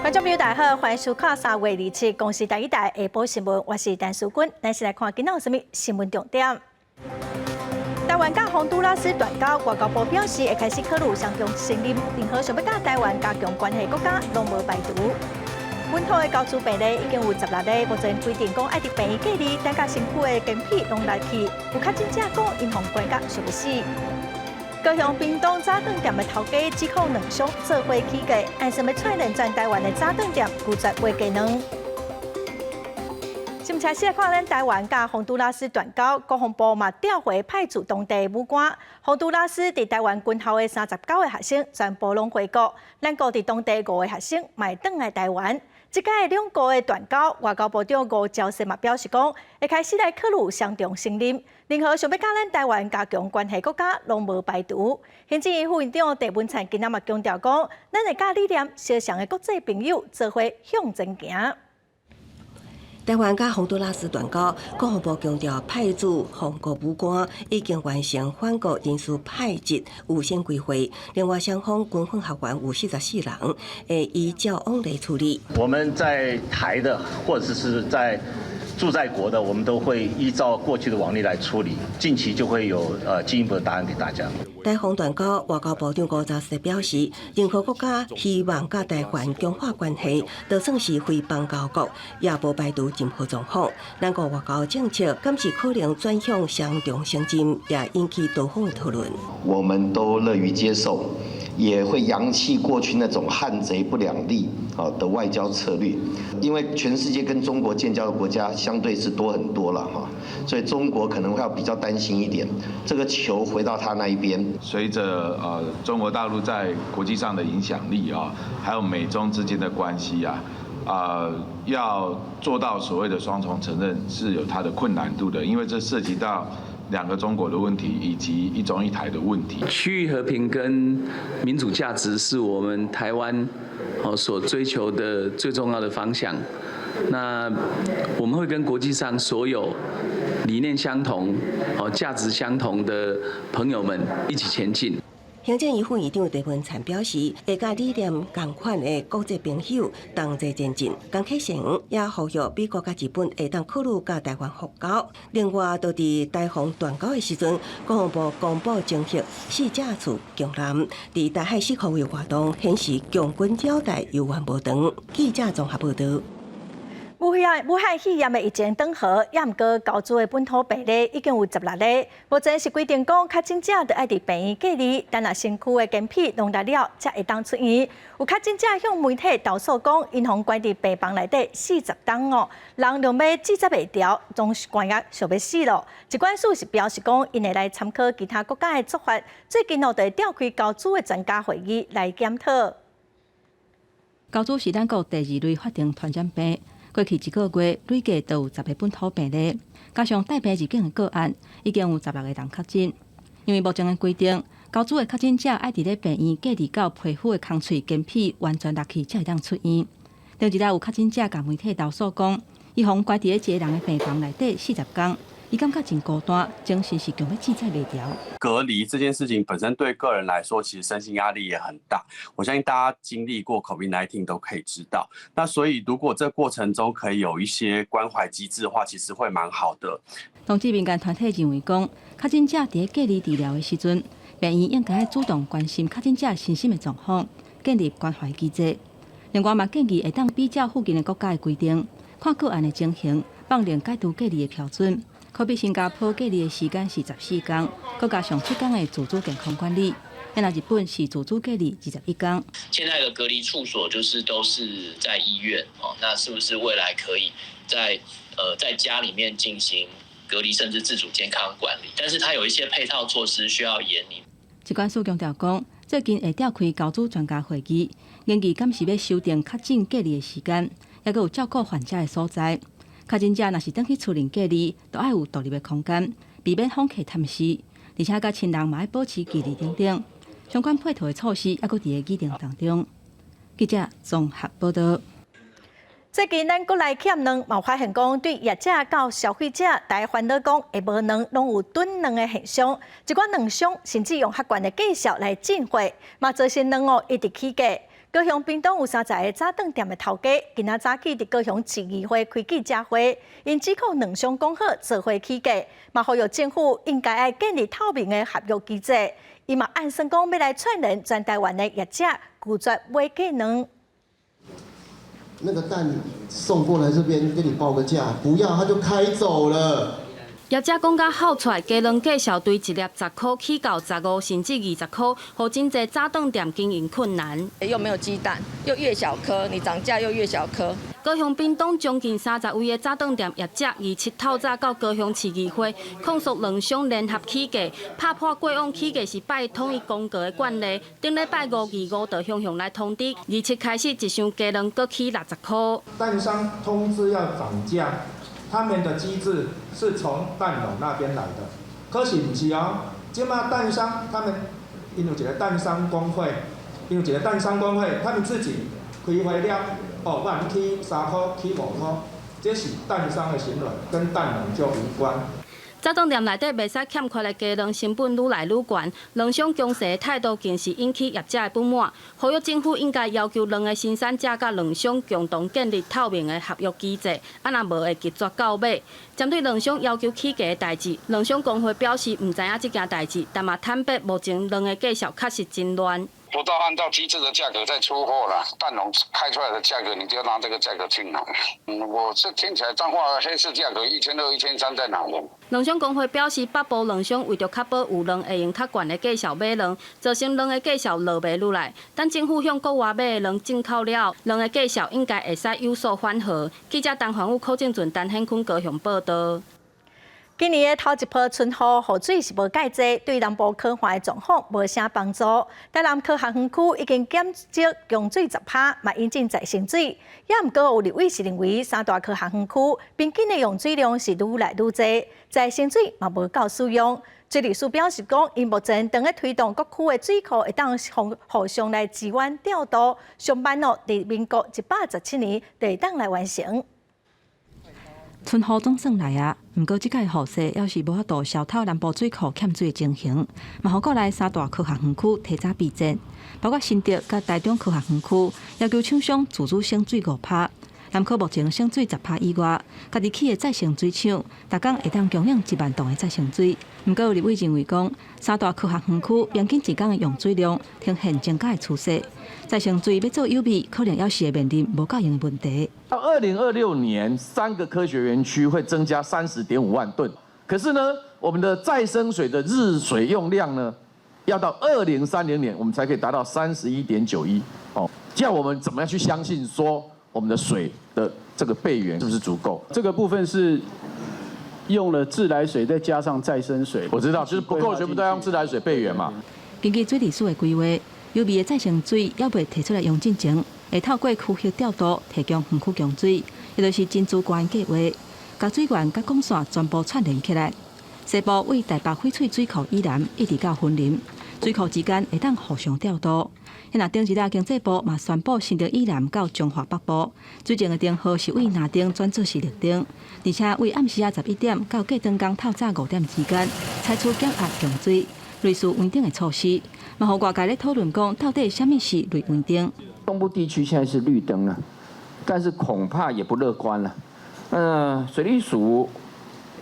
观众朋友大家好，欢迎收看3月27公视第一台下晡新闻，我是陈淑君。咱先来看今仔有什么新闻重点。台湾甲洪都拉斯断交，外交部表示会开始考虑双重承认任何想要甲台湾加强关系国家，拢无排除。本土的交租病例已经有16例，目前规定讲爱伫病院隔离，但甲身躯的检体拢来去，有较真正讲因防关甲想要死。高雄屏东早顿店的头家指控两商做伙起价，暗示要串联全台湾的早顿店负责卖价能。先请先来看咱台湾甲洪都拉斯断交，国防部嘛调回派驻当地武官。洪都拉斯伫台湾军校的39个学生全部拢回国，咱国伫当地5个学生卖转来台湾。即届两国的断交，外交部长吴钊燮嘛表示讲，会开始来考虑双重承认，任何想要甲咱台湾加强关系国家，拢无排除。行政院副院长郑文灿今仔嘛强调讲，咱会甲理念相像的国际朋友做伙向前行。台湾甲洪都拉斯断交，国防部强调派驻防国武官已经完成返国人事派籍优先规划，另外双方军训学员有44人，会依照往例处理。我们在台的或者是在驻在国的，我们都会依照过去的往例来处理，近期就会有进一步的答案给大家。台洪断交，外交部长吴钊燮表示，任何国家希望甲台湾强化关系，就算是非邦交国，也无排除任何状况。咱国外交政策敢是可能转向双重承认，也引起多方的讨论。我们都乐于接受，也会扬弃过去那种汉贼不两立的外交策略，因为全世界跟中国建交的国家相对是多很多了哈，所以中国可能会要比较担心一点，这个球回到他那一边。随着中国大陆在国际上的影响力啊，还有美中之间的关系啊。要做到所谓的双重承认是有它的困难度的，因为这涉及到2个中国的问题以及一中一台的问题。区域和平跟民主价值是我们台湾所追求的最重要的方向。那我们会跟国际上所有理念相同、价值相同的朋友们一起前进。行政院副院长郑文灿表示，会甲理念同款的国际朋友同齐前进。江启臣也呼吁美国甲日本会当考虑甲台湾复交。另外，都伫台洪断交的时阵，国防部公布征集4架次强舰，伫台海4空域活动显示强军交代犹原无长。记者综合报道。武汉肺炎的疫情转好，也毋过交租的本土病例已经有16例。目前是规定讲，确诊者就爱伫病院隔离，但若身躯的检体弄来了，才会当出院。有确诊者向媒体投诉讲，因方关伫病房内底40天哦，人量要记载袂掉，总是关押想要死咯。疾管署是表示讲，因会来参考其他国家的做法，最近就会召开交租的专家会议来检讨。交租是咱国第2类法定传染病。过去1个月累计都有10个本土病例，加上带病入境的个案，已经有16个人确诊。因为目前的规定，交租的确诊者爱伫咧病院隔离到皮肤的空喙检体完全落去，才会当出院。另一日有确诊者甲媒体投诉讲，伊方关伫咧一个人的病房内底40天。伊感觉真孤单，精神是强要记载袂掉。隔离这件事情本身对个人来说，其实身心压力也很大。我相信大家经历过 COVID-19 都可以知道。那所以如果这过程中可以有一些关怀机制的话，其实会蛮好的。同志民间团体认为讲，确诊者伫隔离治疗的时阵，病院应该主动关心确诊者身心的状况，建立关怀机制。另外嘛建议会当比较附近的国家的规定，看个案的情形，放另解除隔离的标准。可比新加坡隔离的时间是14天，佮加上7天的自主健康管理。那日本是自主隔离21天。现在的隔离处所就是都是在医院哦，那是不是未来可以在家里面进行隔离，甚至自主健康管理？但是它有一些配套措施需要严拟。疾管署强调讲，最近会召开交租专家会议，研究敢是要修订确诊隔离的时间，也佮有照顾患者的所在。确诊者若是转去厝邻隔离，都爱有独立的空间，避免访客探视，而且甲亲人嘛要保持距离等等。相关配套的措施，还佫伫个议定当中。记者综合报道。最近咱国内欠卵，嘛发现讲对业者到消费者，大家烦恼讲会无卵，拢有囤卵的现象。一寡卵商甚至用客观的计数来进货，嘛造成卵一直起价。高雄屏东有30个早顿店的头家，今仔早起伫高雄市议会开记者会，因指控两商讲好做伙起价，嘛呼吁政府应该要建立透明的合约机制。伊嘛暗算讲要来劝人全台湾的业者拒绝买价能。那个蛋送过来这边给你报个价，不要他就开走了。业者讲甲好出来，鸡卵价小对一粒10块起到15甚至20块，互真侪早顿店经营困难。又没有鸡蛋，又越小颗，你涨价又越小颗。高雄屏东将近30位的早顿店业者27透早到高雄市议会，控诉两商联合起价，拍破过往起价是拜统一公告的惯例。顶礼拜5/25就向向来通知，27开始一箱鸡卵各起60块。蛋商通知要涨价。他们的机制是从蛋农那边来的，可是不是哦。即马蛋商他们因有一个蛋商工会，他们自己开会了，哦，我们起3块，起5块，这是蛋商的行为，跟蛋农就无关。早顿店内底袂使欠缺的鸡卵成本愈来愈悬，两商强势的态度更是引起业者的不满。呼吁政府应该要求两个生产者甲两商共同建立透明的合约机制，啊若无会直接到尾。针对两商要求起价的代志，两商工会表示唔知影这件代志，但嘛坦白目前两个价销确实真乱。不到按照机制的价格再出货了，蛋农开出来的价格，你就拿这个价格去拿。我这听起来彰化黑市价格1200、1300在哪呢？两商工会表示，北部两商为着确保有卵会用较悬的价销买卵，造成卵的价销落袂落来。但政府向国外买的卵进口了，卵的价销应该会使有所缓和。记者陈环宇、柯正俊、陈显坤高雄报道。今年的头一波春雨雨水是无介济，对南部科环的状况无啥帮助。台南科学园区已经减少用水10%，嘛引进再生水。也毋过有立委是认为三大科学园区平均的用水量是愈来愈多，再生水嘛无够使用。水利署表示讲，因目前正在推动各区的水库会当互相来支援调度，上班伫民国117年就会当来完成。春雨总算来啊，不过即届雨势要是无法度消透南部水库欠水的情形，嘛互国内三大科学园区提早备战，包括新竹甲台中科学园区，要求厂商自主省水5%。南科目前省水10%以外，家己起的再生水厂，逐工会当供应1万吨的再生水。不过有立委认为讲，三大科学园区平均一天的用水量呈现增加的趋势，再生水要做有味，可能要是会面临无够用的问题。到2026年，3个科学园区会增加30.5万吨。可是呢，我们的再生水的日水用量呢，要到2030年，我们才可以达到31.91。哦，这样我们怎么样去相信说我们的水的这个备源是不是足够？这个部分是用了自来水，再加上再生水。我知道，就是不够，全部都要用自来水备源嘛。根据水利署的规划，有味的再生水要未提出来用进前，会透过区域调度提供园区供水，也就是真主管计划，把水源甲管线全部串联起来。西部为台北翡翠水库以南一直到云林，水库之间会当互相调度。那顶一日经济部嘛宣布，新竹以南到中华北部，水情的灯号是为南灯转做是绿灯，而且为暗时11点到过灯工透早5点之间，采取减压用水、类似稳定的措施。嘛，互外界咧讨论讲，到底什么是类稳定？东部地区现在是绿灯了，但是恐怕也不乐观了。水利署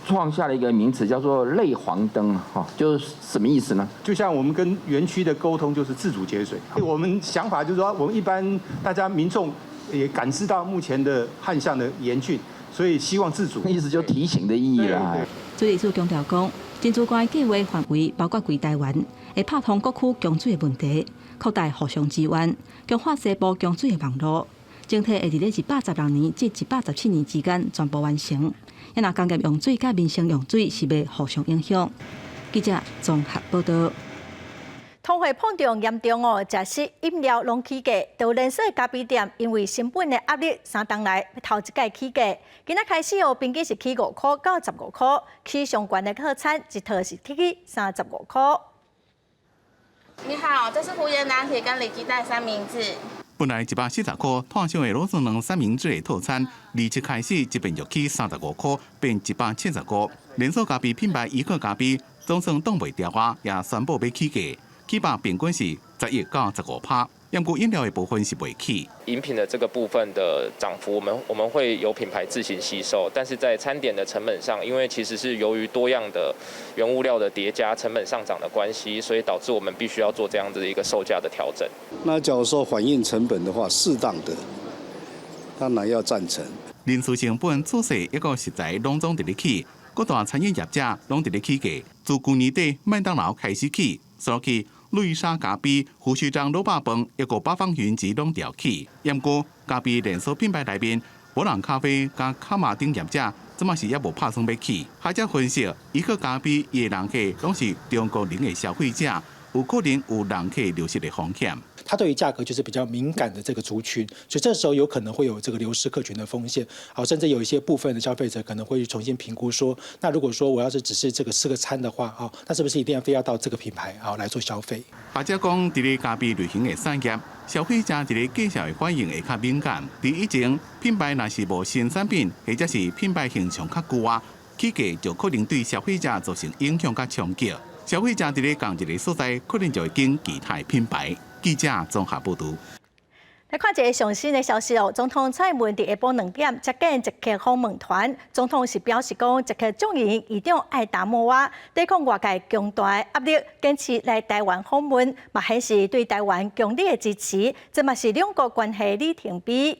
创下了一个名词，叫做类黄灯，就是什么意思呢？就像我们跟园区的沟通，就是自主节水。我们想法就是说，我们一般大家民众也感知到目前的旱象的严峻，所以希望自主。意思就提醒的意义啦。水利署强调讲，真主管计划范围包括规台湾，会拍通各区供水的问题，扩大互相支援，强化西部供水的网络，整体会伫咧116年至117年之间全部完成。也若工业用水甲民生用水是袂互相影响。记者综合报道。通货膨胀严重哦，食食饮料拢起价，就连锁咖啡店因为成本的压力，3档来头一届起价，今仔开始哦，平均是起5块到15块，起上悬的套餐一套是起35块。你好，这是胡言拿铁跟里脊蛋三明治。本来140块摊上的罗宋卵三明治的套餐，27开始这边就起35块，变170块。连锁咖啡品牌怡客咖啡总算挡袂住我，也宣布要起价，起码平均是11到15%。不过饮料的部分是袂起。饮品的这个部分的涨幅，我们会由品牌自行吸收，但是在餐点的成本上，因为其实是由于多样的原物料的叠加，成本上涨的关系，所以导致我们必须要做这样子的一个售价的调整。那假如说反映成本的话，适当的，当然要赞成。人事成本仔细一个实在拢总伫咧起，各大餐饮业者拢伫咧起价。自去年底麦当劳开始起，所以瑞莎咖啡、胡须章卤肉饭一个八方云集拢调起。不过咖啡连锁品牌内面，无人咖啡加卡马丁业者，这嘛是也无拍算要起。学者分析，伊个咖啡伊的人客拢是中国人的消费者，有可能有人客流失的风险。它对于价格就是比较敏感的这个族群，所以这时候有可能会有这个流失客群的风险。好，甚至有一些部分的消费者可能会重新评估说，那如果说我要是只是这个吃个餐的话，哦，那是不是一定要非要到这个品牌啊来做消费？或者讲，伫咧咖啡类型的产业，消费者伫咧介绍的反应会较敏感。伫以前，品牌若是无新产品，或者是品牌形象较旧啊，起价就可能对消费者造成影响甲冲击。消费者伫咧同一个所在，可能就会经其他品牌。记者综合报道。来看一个上新的消息哦，总统蔡英文伫下晡2点接见捷克访问团，总统是表示讲，捷克众议议长艾达莫娃抵抗外界强大的压力，坚持来台湾访问，嘛显示对台湾强烈的支持，这嘛是两国关系里程碑。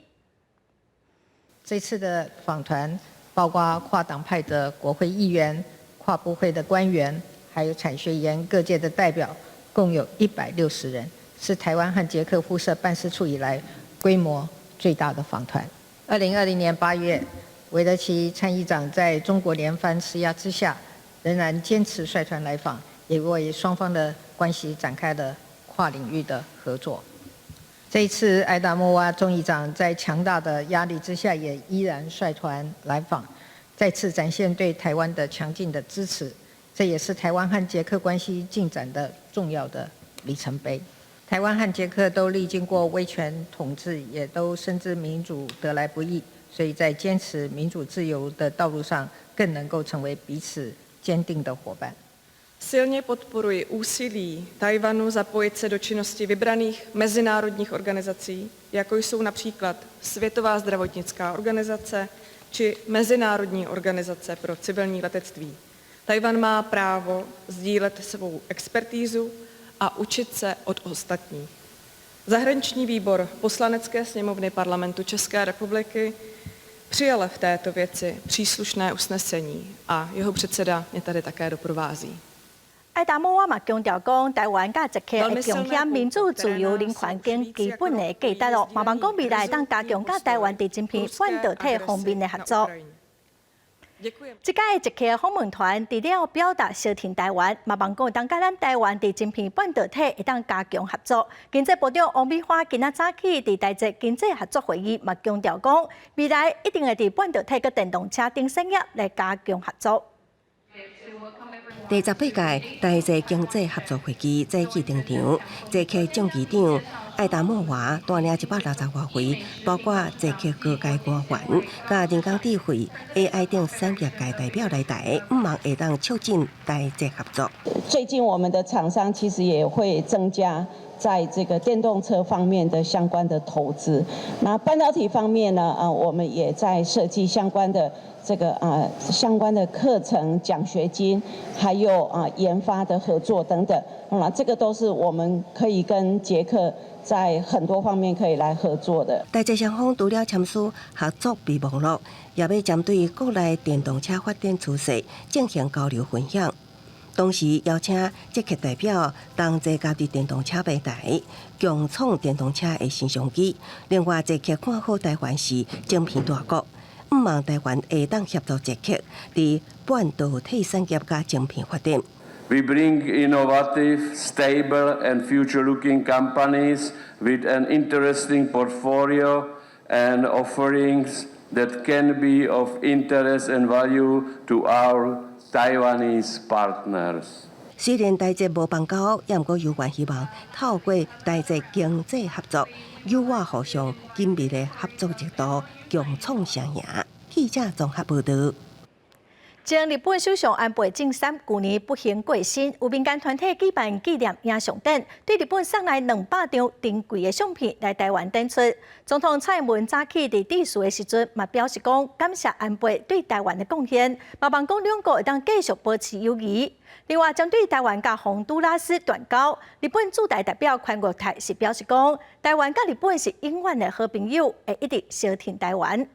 这次的访团包括跨党派的国会议员、跨部会的官员，还有产学研各界的代表，共有160人。是台湾和捷克互设办事处以来规模最大的访团。2020年8月，韦德奇参议长在中国联番施压之下，仍然坚持率团来访，也为双方的关系展开了跨领域的合作。这一次，艾达莫娃众议长在强大的压力之下，也依然率团来访，再次展现对台湾的强劲的支持。这也是台湾和捷克关系进展的重要的里程碑。台湾和捷克都历经过威权统治，也都深知民主得来不易，所以在坚持民主自由的道路上，更能够成为彼此坚定的伙伴。Silně podporuji úsilí Tchaj-wanu zapojit se do činnosti vybraných mezinárodních organizací, jako jsou například Světová zdravotnická organizace či Mezinárodní organizace pro civilní letectví. Tchaj-wan má právo sdílet svou expertízu a učit se od ostatních. Zahraniční výbor Poslanecké sněmovny Parlamentu České republiky přijal v této věci příslušné usnesení a jeho předseda mě tady také doprovází. 艾达莫娃嘛强调讲，台湾甲捷克会贡献民主、自由、人权跟基本的价值咯。嘛，望讲未来当加强甲台湾伫晶片半导体方面的合作。这届捷克访问团除了表达小挺台湾，嘛望讲当甲咱台湾伫晶片半导体会当加强合作。经济部长王美花今仔早起伫台捷经济合作会议嘛强调讲，未来一定会伫半导体佮电动车等产业来加强合作。第18届台捷经济合作会议早起登场，捷克众议长艾达莫娃带领160多位，包括捷克各界官员、甲人工智慧、AI 等产业界代表来台，希望会当促进台捷合作。最近我们的厂商其实也会增加在这个电动车方面的相关的投资。那半导体方面呢，我们也在设计相关的相关的课程、奖学金，还有研发的合作等等。那这个都是我们可以跟捷克在很多方面可以来合作的。台捷双方除了签署合作备忘录，也要针对国内电动车发展趋势进行交流分享。同时邀请捷克代表同齐家己电动车平台，共创电动车的新商机。另外，捷克看好台湾是晶片大国。希望台湾会当协助捷克伫半导体产业甲晶片发展。We bring innovative, stable, and future-looking companies with an interesting portfolio and offerings that can be of interest and value to our Taiwanese partners. 虽然台捷无邦交，也毋过有关希望透过台捷经济合作，优化互相紧密的合作制度，共创双赢。记者综合报道。前日本首相安倍晋三去年不幸过身，有民间团体举办纪念影像展，对日本送来200张珍贵的相片来台湾展出。总统蔡英文早起伫致辞的时阵，嘛表示讲感谢安倍对台湾的贡献，希望讲两国会当继续保持友谊。另外，针对台湾甲洪都拉斯断交，日本驻台代表宽国泰是表示讲，台湾甲日本是永远的好朋友，会一直相挺台湾。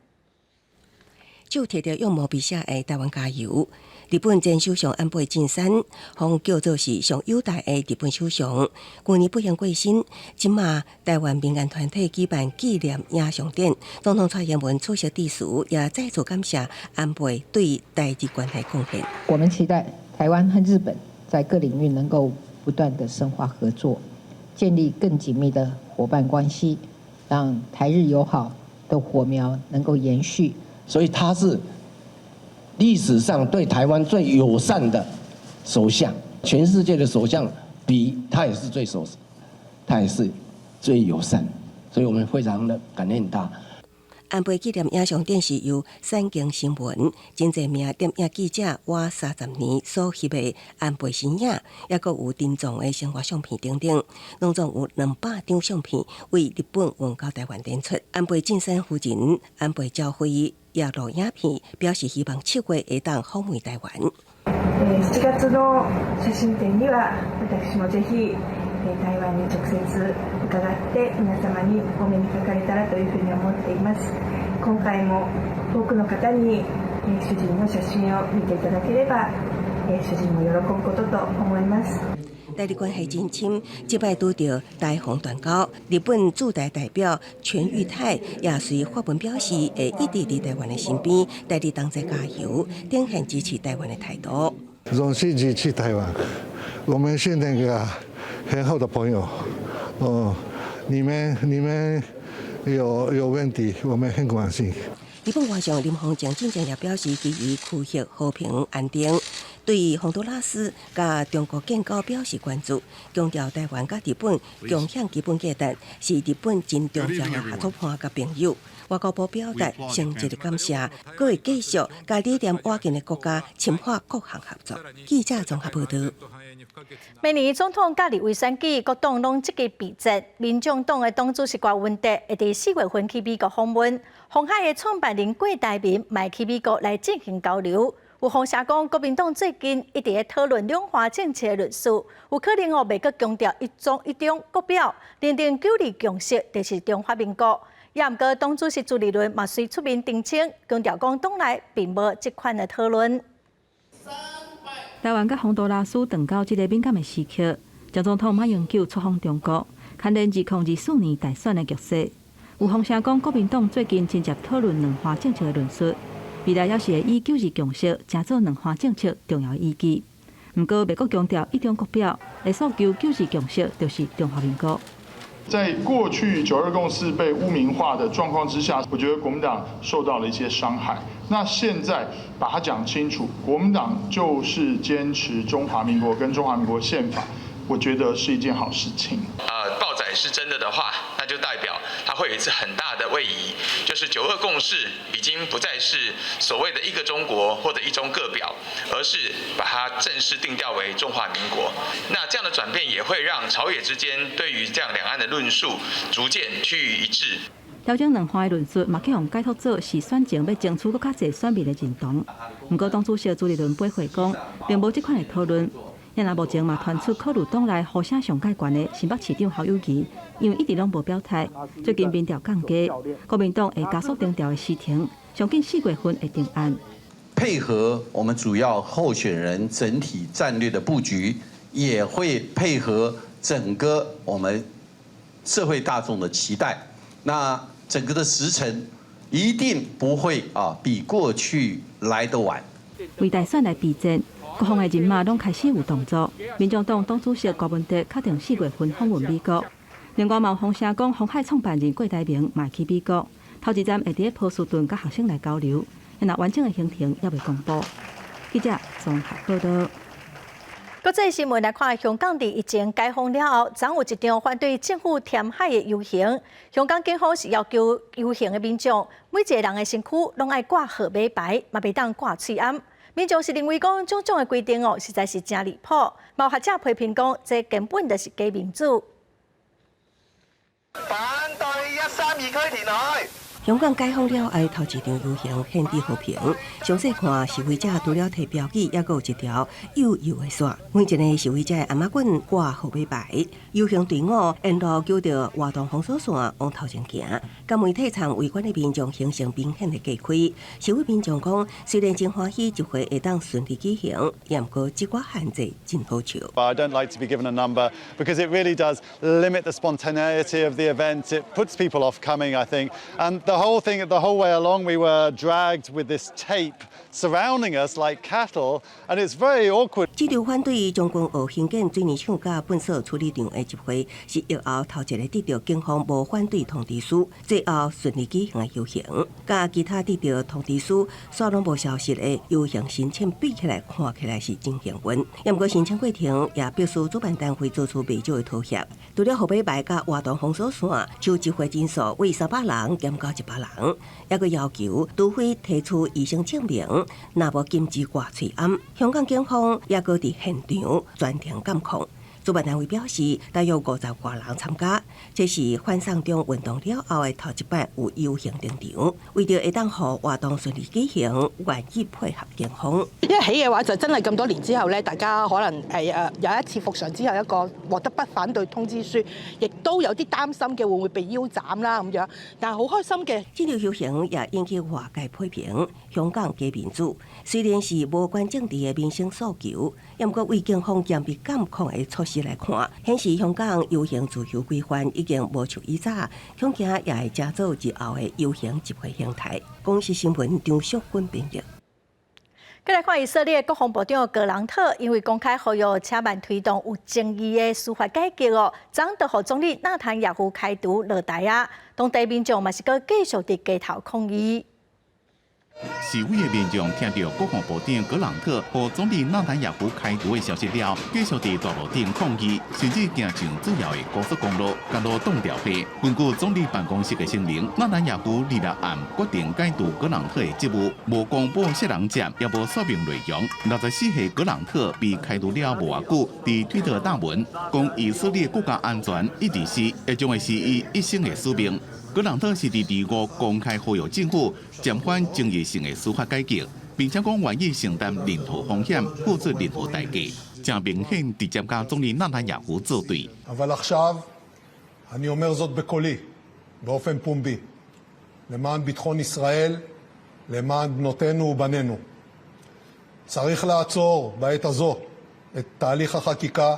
就摕着用毛笔写的台湾加油。日本前首相安倍晋三，方叫做是上友台的日本首相，去年不幸过身。今嘛台湾民间团体举办纪念影像展，总统蔡英文出席致辞，也再次感谢安倍对台日关系贡献。我们期待台湾和日本在各领域能够不断的深化合作，建立更紧密的伙伴关系，让台日友好的火苗能够延续。所以他是历史上对台湾最友善的首相，全世界的首相比他也是他也是最友善，所以我们非常的感念他。安倍纪念影像展是由产经新闻真侪名电影记者活30年所翕的安倍身影，也阁有珍藏的生活相片等等，拢总有200张相片为日本运到台湾展出。安倍晋三夫人安倍昭惠也录影片，表示希望7月会当访问台湾。7月の写真展には私もぜひ台湾に直接伺って皆様にお目にかかれたらというふうに思っています。今回も多くの方に主人の写真を見ていただければ主人も喜ぶことと思います。台日关系真深，即摆拄着台洪断交，日本驻台代表全裕泰也随发文表示，会一直伫台湾的身边，台日同齐加油，展现支持台湾的态度。荣幸支持台湾，我们是那个很好的朋友。你们有问题，我们很关心。日本外相林芳正真正也表示，基于区域和平安定，对洪都拉斯甲中国建交表示关注，强调台湾甲日本共享基本价值，是日本真重要的合作伙甲朋友。外交部表达诚挚的感谢，佮会继续甲理念瓦近的国家深化各项合作。记者综合报道。明年总统甲立委选举，各党拢积极备战。民众党的党主席郭文哲会伫4月份去美国访问，鸿海的创办人郭台铭嘛去美国来进行交流。有分析讲，国民党最近一直在讨论两化政策的论述，有可能袂阁强调一中国表，认定9·2共识就是中华民国。也毋过，党主席朱立伦嘛随出面澄清，强调讲党内并无这款的讨论。台湾甲洪都拉斯断交这个敏感的时刻，蒋总统马英九出访中国，牵连2024年大选的局势。有风声讲，国民党最近真接讨论两化政策的论述，未来也是会以9·2共识成做两化政策重要依据。毋过，美国强调一中国表的诉求9·2共识就是中华民国。在过去9·2共识被污名化的状况之下，我觉得国民党受到了一些伤害。那现在把它讲清楚，国民党就是坚持中华民国跟中华民国宪法，我觉得是一件好事情。报载是真的的话，那就代表它会有一次很大的位移，就是9·2共识已经不再是所谓的一个中国或者一中各表，而是把它正式定调为中华民国。那这样的转变也会让朝野之间对于这样两岸的论述逐渐趋于一致。调整两化的论述，嘛去用解读做是选前要争取更较侪选民的认同。不过，党主席朱立伦回回讲，并无这款的讨论。因若目前嘛传出考虑党内呼声上介悬的新北市长侯友宜，因为一直拢无表态，最近民调降低，国民党会加速定调的时程，上近4月份会定案。配合我们主要候选人整体战略的布局，也会配合整个我们社会大众的期待。那整个的时程一定不会比过去来得晚。为大选来备战。各方的人马拢开始有动作，民众党党主席郭文哲确定4月份访问美国。另外，有风声讲，鸿海创办人郭台铭嘛去美国，头一站会伫波士顿甲学生来交流，因完整的行程也未公布。记者综合报道。国际新闻来看，香港伫疫情解封了后，昨有一场反对政府填海的游行。香港警方是要求游行的民众，每一个人的身躯拢爱挂号码牌，嘛袂当挂喙罨。民众是认为讲种种的规定哦，实在是真离谱。某学者批评讲，这根本就是假民主。反对132區填海。香港解放了後，頭一場遊行獻地和平。詳細看示威者除了提標語，還有一條幼幼的線。每一個示威者的阿媽棍掛後尾牌，遊行隊伍沿路叫着活動封鎖線往頭前行。甲媒體場圍觀的民眾形成明顯的架開。示威民眾講，雖然真歡喜集會會當順利舉行，也毋過這寡限制真好笑。I don't like to be given a number because it really does limit the spontaneity of the event. It puts people off coming, I think. And the whole way along, we were dragged with this tape surrounding us like cattle, and it's very awkward. 這條反對中共學興建水泥廠甲糞掃處理場的集會，是疫後頭一個得到警方無反對通知書，最後順利舉行的遊行。甲其他得到通知書煞攏無消息的遊行申請比起來，看起來是真幸運。也毋過申請過程也表示主辦單位做出未少的妥協，除了後尾牌甲活動封鎖線，就集會人數為300人減到100人。也個要求除非提出醫生證明，若無禁止掛喙罨。香港警方也個佇現場專程監控。主辦單位表示，大約50多人參加，這是反送中運動了後的頭一擺有遊行登場。為咗會當讓活動順利舉行，願意配合警方。因為起嘅話就真係咁多年之後咧，大家可能有一次復常之後一個獲得不反對通知書，亦都有啲擔心嘅會唔會被腰斬啦咁樣。但係好開心嘅。這條遊行也引起外界批評，香港假民主雖然是無關政治嘅民生訴求，也毋過為警方嚴密監控嘅措施來看，顯示香港遊行自由規範已經無像以早，恐驚也會加做日後嘅遊行集會形態。公視新聞張淑君報道。再來看以色列國防部長格朗特，因為公開呼籲且慢推動有爭議的司法改革哦，將得予總理納坦雅胡開除落台啊，當地民眾嘛是個繼續佇街頭抗議。示威的民眾聽到國防部長格朗特和總理納坦雅胡開除的消息了，繼續在大路頂抗議，甚至行上主要的高速公路，公路擋掉去。根據總理辦公室的聲明，納坦雅胡26暗決定解除格朗特的職務，無公布涉人接，也無說明內容。64歲格朗特被開除了無偌久，在推特打文，講以色列國家安全一直是，也將會是伊一生的使命。格朗特是第5公開呼籲政府減緩爭議性的司法改革，並且講願意承擔任何風險、付出任何代價，正明顯直接甲總理納坦雅胡作對。אבל עכשיו אני אומר זאת בקולי, באופן פומבי, למען ביטחון ישראל, למען בנותינו ובנינו. צריך לעצור בעת הזו את תהליך החקיקה.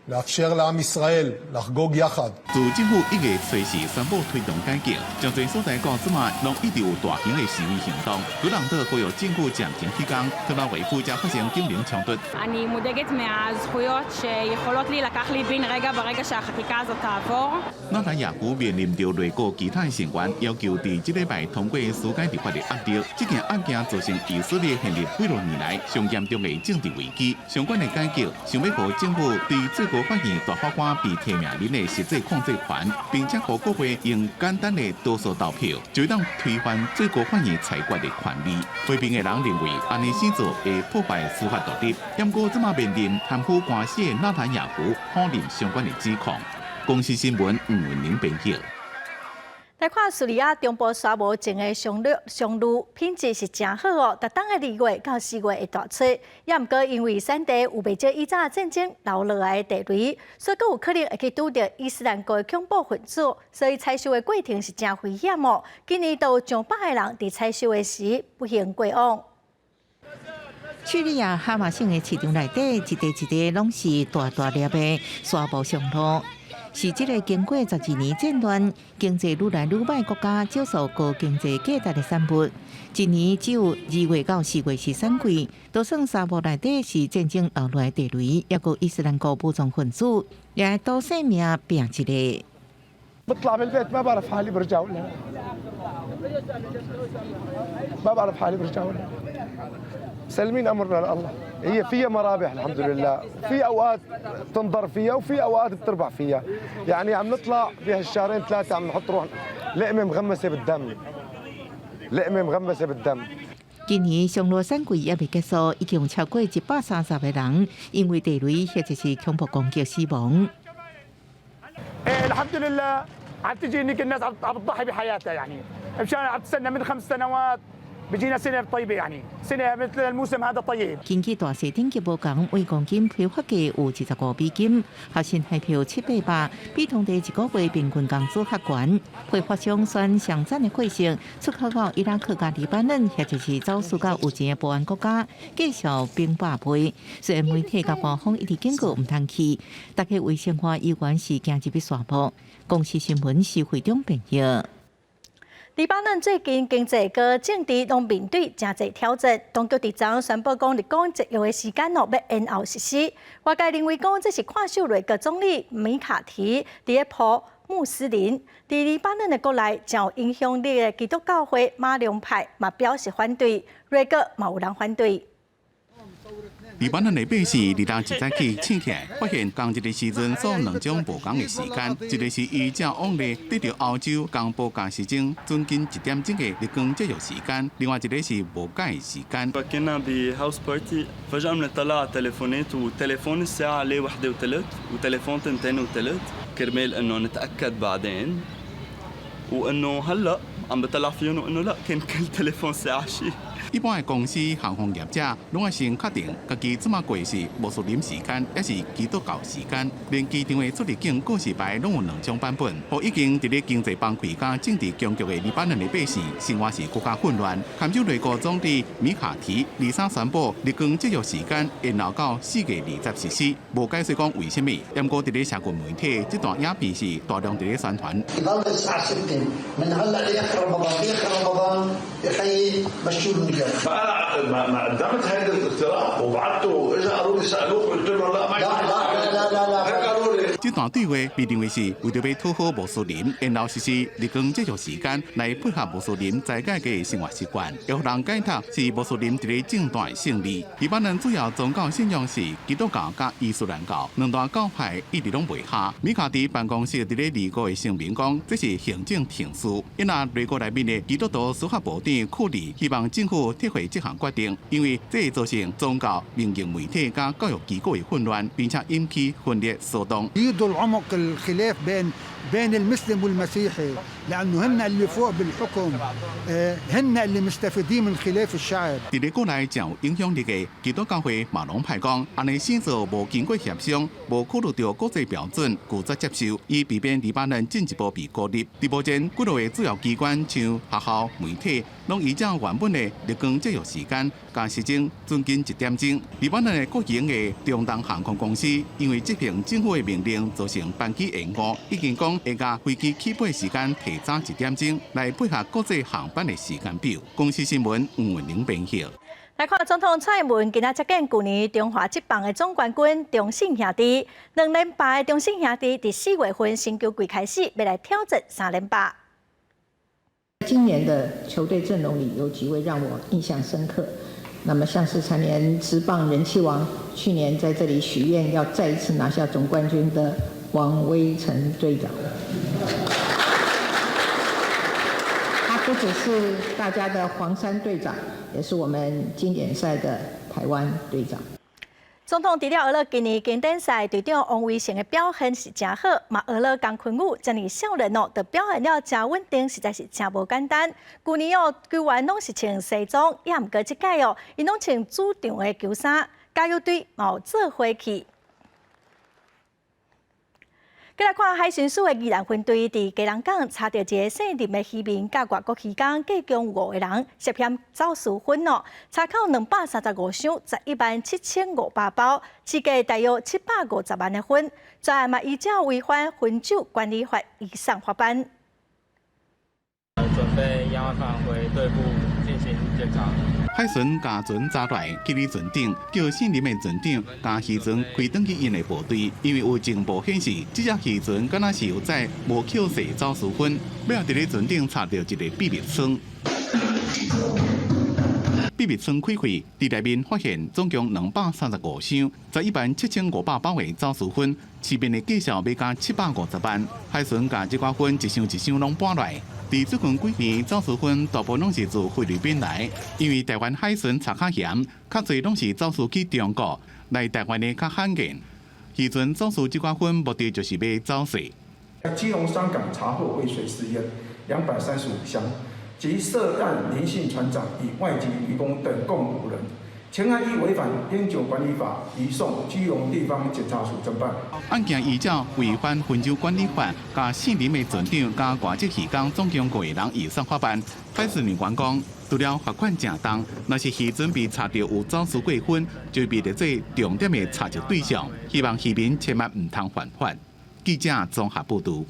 לאפשר לעם ישראל לחגוג יחד. 自政府1月隨時宣布推動改革，將最所在國之嘛，攏一直有大型的示威行動。格朗特呼籲政府暫停期間，特拉維夫才發生警民衝突。אני מודאגת מהזכויות שיכולות להילקח לי בן רגע ברגע שהחקיקה הזאת תעבור. 納坦雅胡面臨着內閣其他成員要求在這禮拜通過司改立法的壓力，這件案件造成以色列現歷幾多年來上嚴重的政治危機。相關的改革想要讓政府對最高法院大法官被提名人的實際控制權，並且讓國會用簡單的多數投票就當推翻最高法院裁決的權利。批評的人認為，安尼施做會破壞司法獨立，不過這麼面臨貪腐官司的納坦雅胡否認相關的指控。公視新聞吳文玲報道。來看敘利亞中部沙漠前的上路品質是真好哦，特當的2月到4月會大出，也毋過因為產地有袂少以早戰爭留落來的地雷，所以佫有可能會去拄到伊斯蘭國的恐怖分子，所以採收的過程是真危險哦。今年都有上百個人佇採收的時不幸過往。敘利亞哈馬省的市場內底，一地攏是大大粒的沙漠上路。是這個經過12年戰亂、經濟愈來愈歹國家少數高經濟價值的產物。今年只有2月到4月是產季，都算沙漠內底是戰爭留落來地雷，也有伊斯蘭國武裝分子也賭性命拼一個。بطلع من البيت ما بعرف حالي برجع ولا ما بعرف حالي برجع ولا سلمين امرنا لله. هي فيها مرابح الحمد لله، في اوقات تنضر فيها وفي اوقات بتربح فيها. يعني عم نطلع بهالشهرين 3 عم نحط روح لقمه مغمسه بالدم، لقمه مغمسه بالدم. 今年上路选举也未结束，已经有超过130个人因为地雷或者是恐怖攻击死亡。الحمد لله عم تجي انك الناس عم تضحي بحياتها يعني مشان عم تستنى من 5 سنوات بيجينا سنه طيبه يعني سنه مثل الموسم هذا طيب。根據大社頂級無講，每公斤批發價有25美金，學生海票700，比當地一個月平均工資較懸。批發商選上賺的貨色出口到伊拉克甲黎巴嫩，或者是走私到有錢的保安國家，繼續變百倍。雖然媒體甲官方一直警告唔通去，大家為生活依然是行入去沙漠。公視新聞是會中朋友。黎巴嫩最近經濟和政治都面對真濟挑戰，當局第昨宣布講，日光節約嘅時間要延後實施。外界認為講，這是看守內閣總理米卡提第一波穆斯林，在黎巴嫩嘅國內較有影響力嘅基督教會馬良派嘛表示反對，內閣嘛有人反對。黎巴嫩的百姓日当一早起醒起来，发现同一个时阵所2种无同的時間，一個是依照往例得到歐洲公布假時鐘準近1點鐘嘅日光節約時間，另外一個是無解時間。كنا بهاوس بارتي فجأة بنطلع على التليفونات وتليفون الساعة عليه 1:03 وتليفون 2:03 كرمال انه نتأكد بعدين وانه هلا عم بطلع فيهم وانه لا كان كل تليفون ساعة شيء。一般的公司、航空业者拢要先确定家己怎么过是穆斯林时间，还是基督教时间。连机场的出入境告示牌拢有2種版本，互已經伫咧經濟崩潰加政治僵局的黎巴嫩的百姓，生活是更加混亂。看守內閣總理米卡提23宣布日光節約時間延後到4月20實施，無解釋講為什麼。不過伫咧社群媒體，這段影片是大量伫咧宣傳。فانا قدمت هذا الاقتراح وبعته اجى قالوا لي سالوك قلت له لا ما قالوا لي。这段对话被认为是为着要讨好穆斯林，然後實施日光節約時間來配合穆斯林在改嘅生活習慣，讓人解讀是穆斯林伫咧政斷勝利。黎巴嫩主要宗教信仰是基督教加伊斯蘭教，兩大教派一直攏袂合。米卡蒂辦公室伫咧2個月聲明講，這是行政停事。因那內閣內面嘅基督徒司法部長庫里希望政府撤回這項決定，因為這會造成宗教、民營媒體加教育機構嘅混亂，並且引起分裂騷動。يريدوا العمق الخلاف بين المسلم والمسيحي لانه هن اللي فوق بالحكم هن اللي مستفيدين من خلاف الشعب。伫咧國內真有影響力嘅基督教會馬龍派講，安尼先做無經過協商，無考慮到國際標準，拒絕接受，以避免黎巴嫩進一步被孤立。第目前，幾多個主要機關像學校、媒體，攏依照原本嘅日光節約時間，加時鐘準近1點鐘。黎巴嫩嘅國營嘅中東航空公司，因為執行政府嘅命令，造成班機延誤，已經講會將飛機起飛時間提早1點鐘，來配合國際航班嘅時間表。公司新聞吳文玲編輯。來看總統蔡英文今仔接見去年中華職棒嘅總冠軍中信兄弟，2連霸嘅中信兄弟第4月份新球季開始，要來挑戰3連霸。今年的球隊陣容裡有幾位讓我印象深刻，那麼像是3年職棒人氣王，去年在這裡許願要再一次拿下總冠軍的王威成隊長。他不只是大家的黃山隊長，也是我們經典賽的台灣隊長。總統除了俄羅今年經典賽隊長王威成的表現是真好，嘛俄羅江坤宇這麼少年哦，就表現了真穩定，實在是真無簡單。去年哦，球員攏是穿西裝，也毋過這屆哦，伊攏穿主場的球衫，加油隊嘛有做伙去。再來看海巡署的宜蘭分隊佇基隆港查到一個姓林的漁民，甲外國漁工計共5個人涉嫌走私粉哦，查扣235箱117500包，市價大約750萬的粉，專案嘛依照違反分酒管理法移送法辦。準備押返回隊部進行檢查。海巡加船查來，去哩船長叫姓林的船長加漁船開轉去因的部隊，因為有情報顯示，這隻漁船敢若是有載無扣稅走私粉，尾後佇咧船頂查到一個秘密倉。秘密村开会，伫内面发现总共235箱，117500包的走私粉，市面的价销要加750万。海巡甲这寡粉一箱一箱拢搬来。伫最近几年，走私粉大部分拢是自菲律宾来，因为台湾海巡查较严，较侪拢是走私去中国，来台湾的较罕见。渔船走私这寡粉，目的就是要走私。基隆香港查获未遂试验235箱，及涉案林姓船长与外籍渔工等共5人。前案依违反烟酒管理法，移送基隆地方检察署侦办。案件依照违反分州管理法，甲姓林的船长甲外籍渔工总共5个人以上法办。海事员讲，除了罚款正当，若是渔船被查到有走私过粉，就被列做重点的查证对象。希望渔民千万唔通犯法。记者综合报道。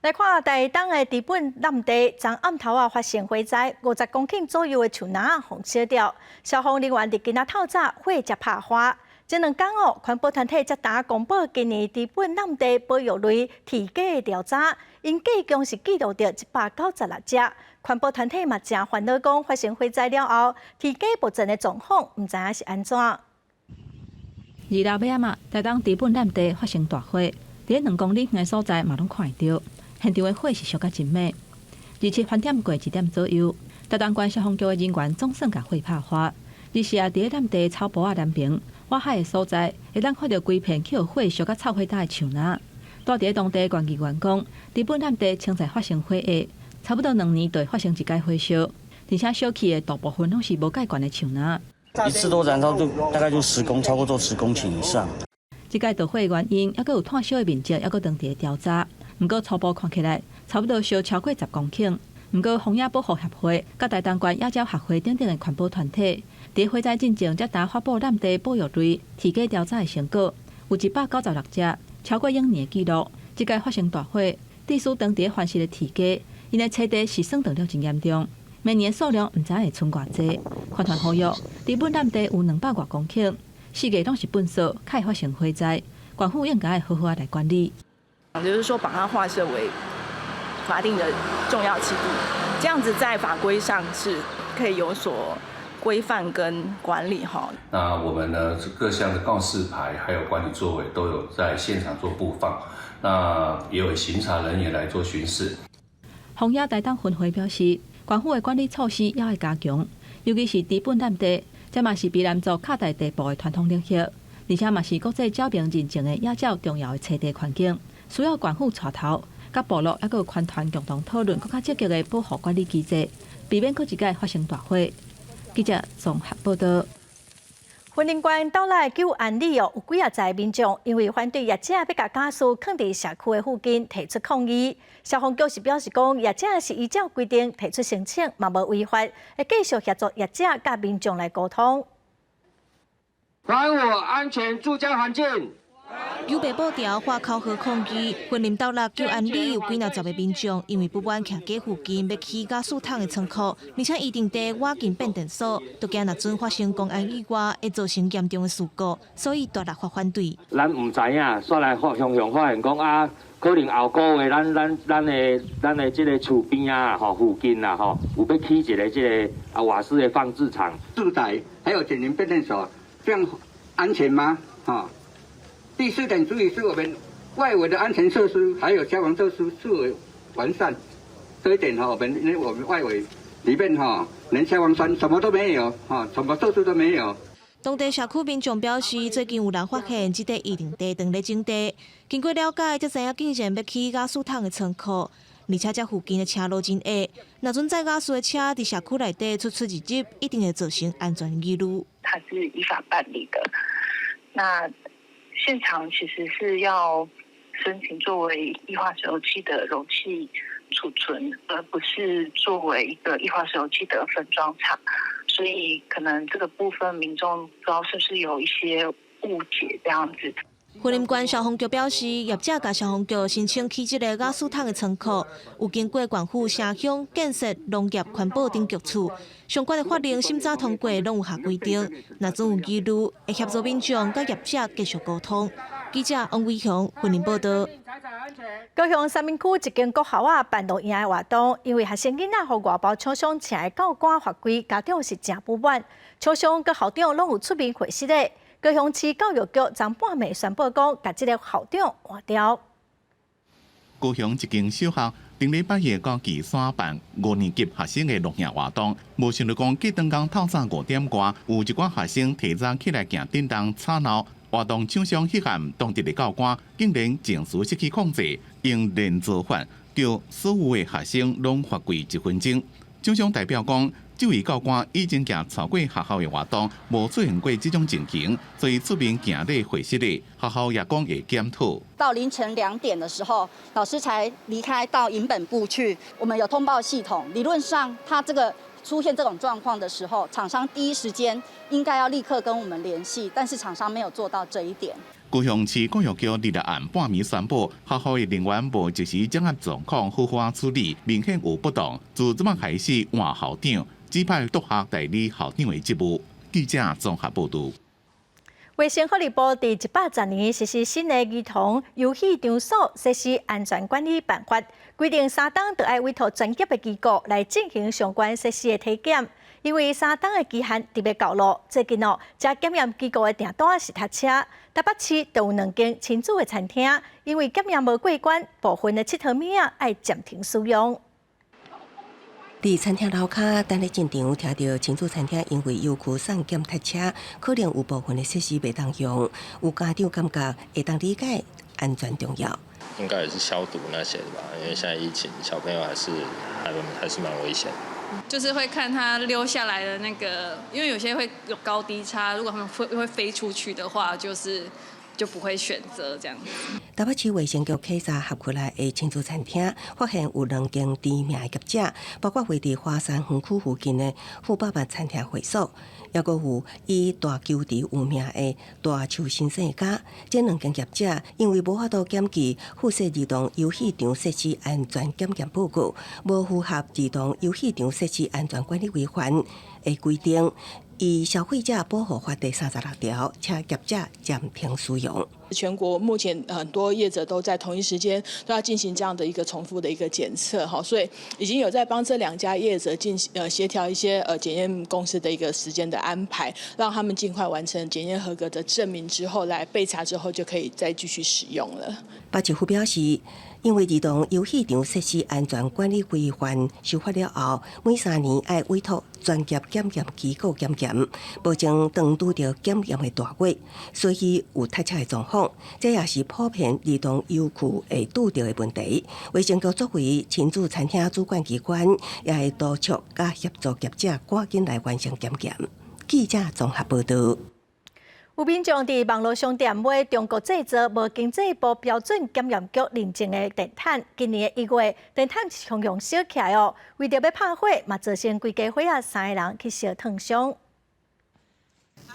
来看台东的日本南地，昨暗头发生火灾，50公顷左右的树林红烧掉。消防人员伫今仔透早火才拍花。这2天环保团体才打公布今年日本南地保育类体价的调查，因计共是记录到196只。环保团体嘛正烦恼讲，发生火灾了后，体价目前的状况唔知影是安怎。二六尾仔台东日本南地发生大火，伫2公里远的所在嘛拢看得到。现场的火是烧甲真猛，日期翻点过1点左右，台东县消防局的人员总算甲火拍花。日时啊，伫南地草埔仔南边挖海的所在，会当看到规片去互火烧甲臭火大的树林。住伫当地县议员讲，日本南地清在发生火灾，差不多2年就会发生一届火烧，而且烧起的大部分拢是无介悬的树林。一次多燃烧就大概就超过做10公顷以上。这届导火的原因，还佫有炭烧的面积，还佫当地调查。不过初步看起来，差不多烧超过10公顷。不过荒野保护协会、甲台东县野鸟协会等等的环保团体，伫火灾进前才打发布南地保育类体价调查的成果，有196只，超过永年的记录。这届发生大火，地属当地繁殖的体价，因的车地是算到了真严重，每年数量唔知会剩偌济。环团呼吁，日本南地有200多公顷，4个拢是粪扫，才会发生火灾，政府应该好好来管理。就是说，把它划设为法定的重要栖地，这样子在法规上是可以有所规范跟管理哈。那我们呢，各项的告示牌还有管理作为都有在现场做布放，那也有巡查人员来做巡视。丰野台东分会表示，政府的管理措施也要加强，尤其是日本南地，这嘛是卑南族卡带地部的传统领域，而且嘛是国际照明认证的野鸟重要的栖地环境。需要政府带头，甲部落还有环团共同讨论更加积极的保护管理机制，避免佫一届发生大火。记者综合报道。云林县到来救案里有几啊在民众因为反对业者要甲家属囥伫社区的附近提出抗议。消防局是表示讲，业者是依照规定提出申请，嘛无违法，会继续协助业者甲民众来沟通。还我安全住家环境。有北部条花口河抗议，云林到六救安里有几10个民众，因为不满徛街附近要起加速桶的仓库，而且预定地挖进变电所，都惊若阵发生公安意外，会造成严重的事故，所以大力发反对。咱唔知影，煞来向发现讲啊，可能后个月咱的这个厝边啊，附近啊，有要起一个这个瓦斯的放置场。住宅还有紧邻变电所，这样安全吗？第4点注意是我们外围的安全设施还有消防设施是否完善，这一点我们外围里面连消防栓什么都没有，什么设施都没有。当地社区民众表示，最近有人发现这块预定地正在种地，经过了解，才知影竟然要起加速桶的仓库，而且这附近的车路真矮，若阵载加速的车在社区内底出入，一定会造成安全疑虑。它是依法办理的，那现场其实是要申请作为液化石油气的容器储存，而不是作为一个液化石油气的分装厂，所以可能这个部分民众不知道是不是有一些误解这样子。云林县消防局表示，业者甲消防局申请起这个加速桶的仓库，有经过县府城乡建设农业环保等局处相关的法令审查通过，拢有下规定。若总有疑虑，会协助民众甲业者继续沟通。记记者王伟雄云林报道。高雄三明区一间国校啊办到营的活动，因为学生囡仔和外包厂商请的教官法规，家长是真不满。厂商跟校长拢有出面回释的。高雄市教育局昨半暝宣布讲，把这个校长换掉。高雄一间小学顶礼拜日高期三办5年级学生的录影活动，无想到讲，计当天透早5点多，有一寡学生提早起来行电动吵闹。活动厂商迄项当地的教官竟然情绪失去控制，用连坐法叫所有的学生拢罚跪1分钟。厂商代表讲，这位教官已经行超过学校的活动，无出现过这种情形，所以出面行礼回释的。学校也讲会检讨。到凌晨2点的时候，老师才离开到营本部去。我们有通报系统，理论上他这个出现这种状况的时候，厂商第一时间应该要立刻跟我们联系，但是厂商没有做到这一点。高雄市教育局日暗半暝宣布，学校的人员无及时掌握状况，好好处理，明显有不当。自这晚开始换校长，指派督学代理校长的职务。记者综合报道。卫生福利部第110年实施新的儿童游戏场所设施安全管理办法，规定3档就要委托专业的机构来进行相关设施的体检。因为3档的期限特别到了，最近这检验机构的订单是塞车。台北市就有2间亲子的餐厅，因为检验无过关，部分的佚佗物仔要暂停使用。伫餐厅楼骹等咧进场，听到亲子餐厅因为油库送检塞车，可能有部分的设施袂当用。有家长感觉会当理解安全重要。应该也是消毒那些的吧，因为现在疫情，小朋友还是蛮危险的。就是会看他溜下来的那个，因为有些会有高低差，如果他们会飞出去的话，就不会选择这样。台北市卫生局稽查合区内的亲子餐厅，发现有2间知名的业者，包括位伫华山园区附近的富爸爸餐厅会所，也阁有以大球池有名的大树先生家。这2间业者因为无法度检记附设儿童游戏场设施安全检验报告，无符合儿童游戏场设施安全管理规范的规定。以消费者保护法第36条，请业者暂停使用。全国目前很多业者都在同一时间都要进行这样的一个重复的一个检测，所以已经有在帮这2家业者进行协调一些检验公司的一个时间的安排，让他们尽快完成检验合格的证明之后，来备查之后就可以再继续使用了。北市府表示，因为儿童游戏场设施安全管理规范修法了后，每3年要委托专业检验机构检验，保证当拄到检验的大月，所以有塞车的状况。这也是普遍儿童游区会拄到的问题。卫生局作为亲子餐厅主管机关，也会督促甲协助业者赶紧来完成检验。记者综合报道。有民众伫网络商店买中国制造、无经济部标准检验局认证的电毯，今年1月电毯常常烧起来哦，为着要拍火，嘛造成规家伙仔3个人去烧烫伤。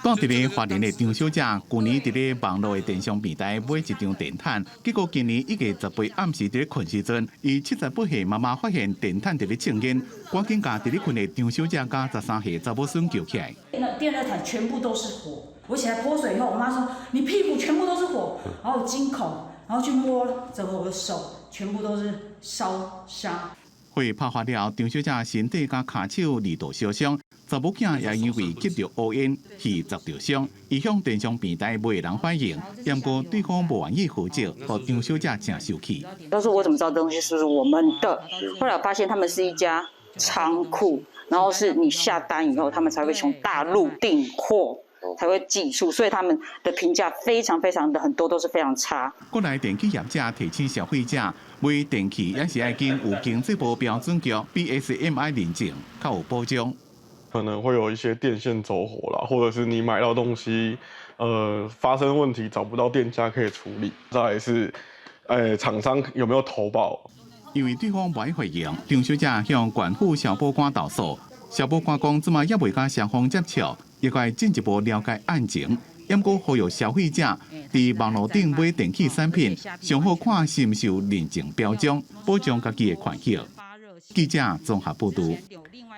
住伫咧花莲的张小姐，去年伫咧网络的电商平台买一张电毯，结果今年1月10日暗时伫咧困时阵，伊78岁妈妈发现电毯伫咧呛烟，赶紧甲伫咧困的张小姐甲13岁查某孙救起来。那电热毯全部都是火，我起来泼水以后，我妈说你屁股全部都是火，然后惊恐，然后去摸整个我的手，全部都是烧伤。火拍发了，张小姐身体甲骹手2度烧伤。查某囝也因为吸到乌烟，去砸到伤，伊向电商平台没人反映，不过对方不愿意合作，和张小姐真生气。他说我怎么知道东西是我们的？后来发现他们是一家仓库，然后是你下单以后，他们才会从大陆订货。才会寄出，所以他们的评价非常的很多都是非常差。国内电器业者提醒消费者，买电器也是要经有经济部标准局 BSMI 认证，较有保障。可能会有一些电线走火啦，或者是你买到东西，发生问题找不到店家可以处理。再来是，厂商有没有投保？因为对方未回应，张小姐向县府消保官投诉，消保官讲，即卖也未甲双方接触，也该进一步了解案情。不过呼吁消费者伫网络顶买电器产品，上好看是毋是有认证标章，保障家己的权益。记者综合报道。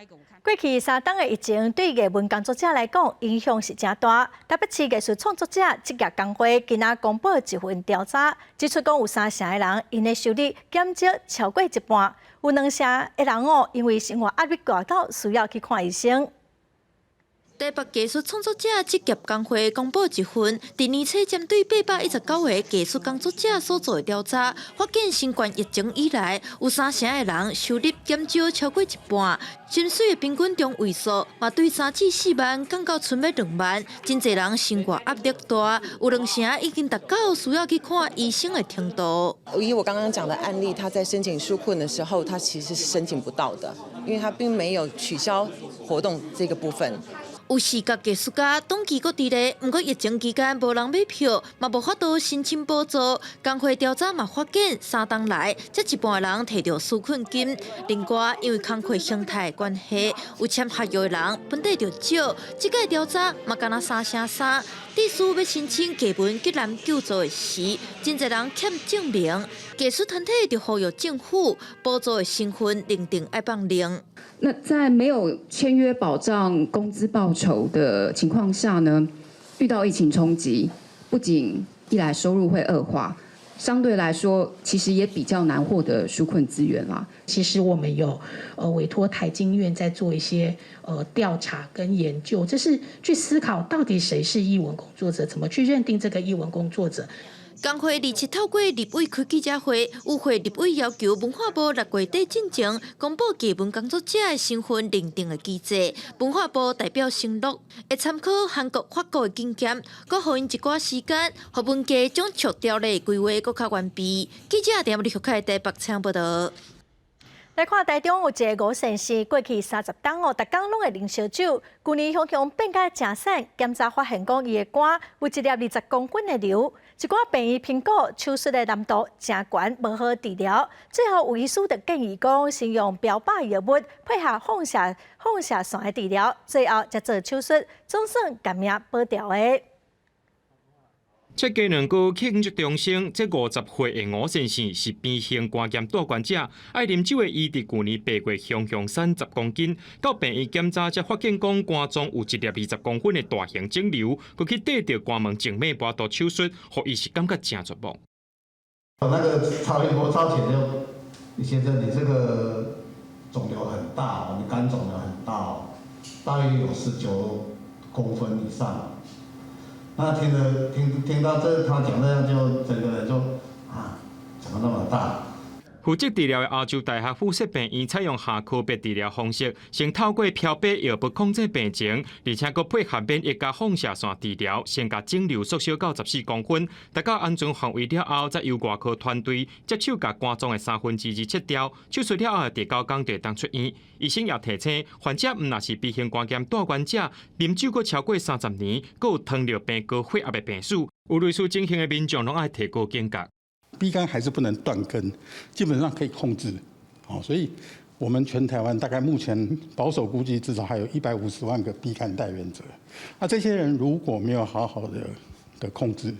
过去3档的疫情对艺文工作者来讲影响是真大。台北市艺术创作者职业工会今仔公布一份调查，指出讲有3成的人因的收入减少超过一半，有2成的人因为生活压力大到需要去看医生。台北艺术创作者职业工会公布一份第2册针对819个艺术工作者所做的调查，发现新冠疫情以来，有3成的人收入减少超过一半，薪水的平均中位数嘛对3至4万降到剩要2万，真侪人生活压力大，有2成已经达到需要去看医生的程度。以我刚刚讲的案例，他在申请纾困的时候，他其实是申请不到的，因为他并没有取消活动这个部分。有视觉艺术家短期搁伫咧，不过疫情期间无人买票，嘛无法度申请补助。工会调查嘛发现，3档来，才一半人摕到纾困金。另外，因为工会形态的关系，有签合约的人本地就少。这届调查嘛，敢若3成3。地需要申请艺文吉南救助的时，真侪人欠证明，艺术团体就呼吁政府补助的身份认定要放零。那在没有签约保障工资报酬的情况下呢，遇到疫情冲击，不仅一来收入会恶化，相对来说其实也比较难获得纾困资源啦。其实我们有委托台经院在做一些调查跟研究，这是去思考到底谁是艺文工作者，怎么去认定这个艺文工作者。工会27透过立委开记者会，与会立委要求文化部6月底进前公布艺文工作者的身份认定的机制。文化部代表承诺会参考韩国、法国的经验，佮予因一寡时间，予文家将促条例规划佮较完备。记者电话立台台北采报道。来看台中有一个五线市，过去30档逐工拢会啉烧酒。去年香香变甲真瘦，检查发现讲伊的肝有一粒20公斤的瘤，一寡病医评估手术的难度真悬，无好治疗。最后有医师就建议讲，先用标靶药物配合放射线的治疗，最后才做手术，总算把命保掉的。这家两个庆祝中生，这50岁的吴先生是边型肝炎大患者，爱啉酒的伊伫去年爬过熊熊山10公斤，到病院检查才发现讲肝中有一粒20公分的大型肿瘤，佮去缀着肝门静脉拔刀手术，互伊是感觉真绝望。那个超音波超前就，李先生，你这个肿瘤很大哦，你肝肿瘤很大哦，大约有19公分以上。那听到这他讲这样，就整个人就怎么那么大？负责治疗的亚洲大学附设病院采用下科别治疗方式，先透过漂白药物控制病情，而且佮配合免疫加放射线治疗，先把肿瘤缩小到14公分，达到安全范围了后，再由外科团队接手把肝脏的2/3切掉。手术了后第9天就当出院。医生也提醒，患者毋若是 B 型肝炎大患者，啉酒佮超过30年，佮有糖尿病高血压的病史，有类似情形的民众拢爱提高警觉。B 肝还是不能断根，基本上可以控制，所以我们全台湾大概目前保守估计至少还有150万个 B 肝带原者。那这些人如果没有好好的控制，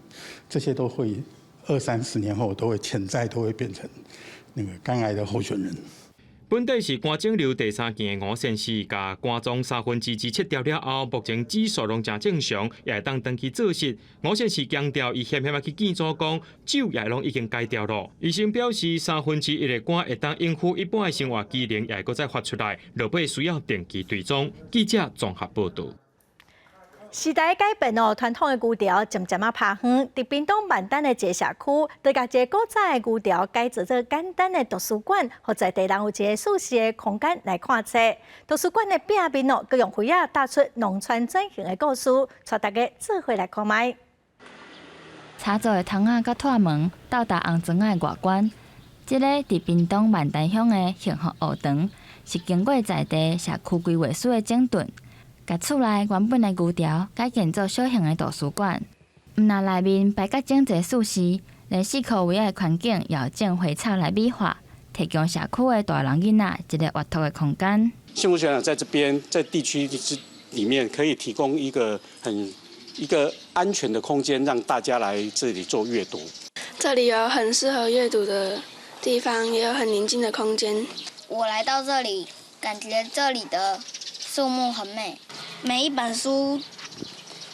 这些都会20-30年后都会潜在都会变成那个肝癌的候选人。本地是肝肿瘤第3件的吴先生，甲肝脏2/3切掉了后，目前指数拢真正常，也会当登去做事。吴先生强调，伊险去见祖公，酒也拢已经戒掉了。医生表示，1/3的肝会当应付一般的生活机能，也会搁再发出来，落尾需要定期追踪。记者综合报道。时代改变传统的旧调渐渐爬远。伫屏东万丹的一个社区，就将这古早的旧调改造做简单的图书馆，或在地人有一个舒适的空间来看册。图书馆的壁面佮用灰仔打出农村转型的故事，带大家做伙来看卖。插座的窗仔佮拓门，到达红砖仔的外观。这个伫屏东万丹乡的幸福学堂，是经过在地社区规划师的整顿。甲厝内原本的旧调改建做小型的图书馆，毋但内面摆甲整齐舒适，连4棵位的环境也有种花草来美化，提供社区的大人囡仔一个活动的空间。幸福学堂在这边，在地区里面可以提供一个安全的空间，让大家来这里做阅读。这里有很适合阅读的地方，也有很宁静的空间。我来到这里感觉这里的树木很美，每一本书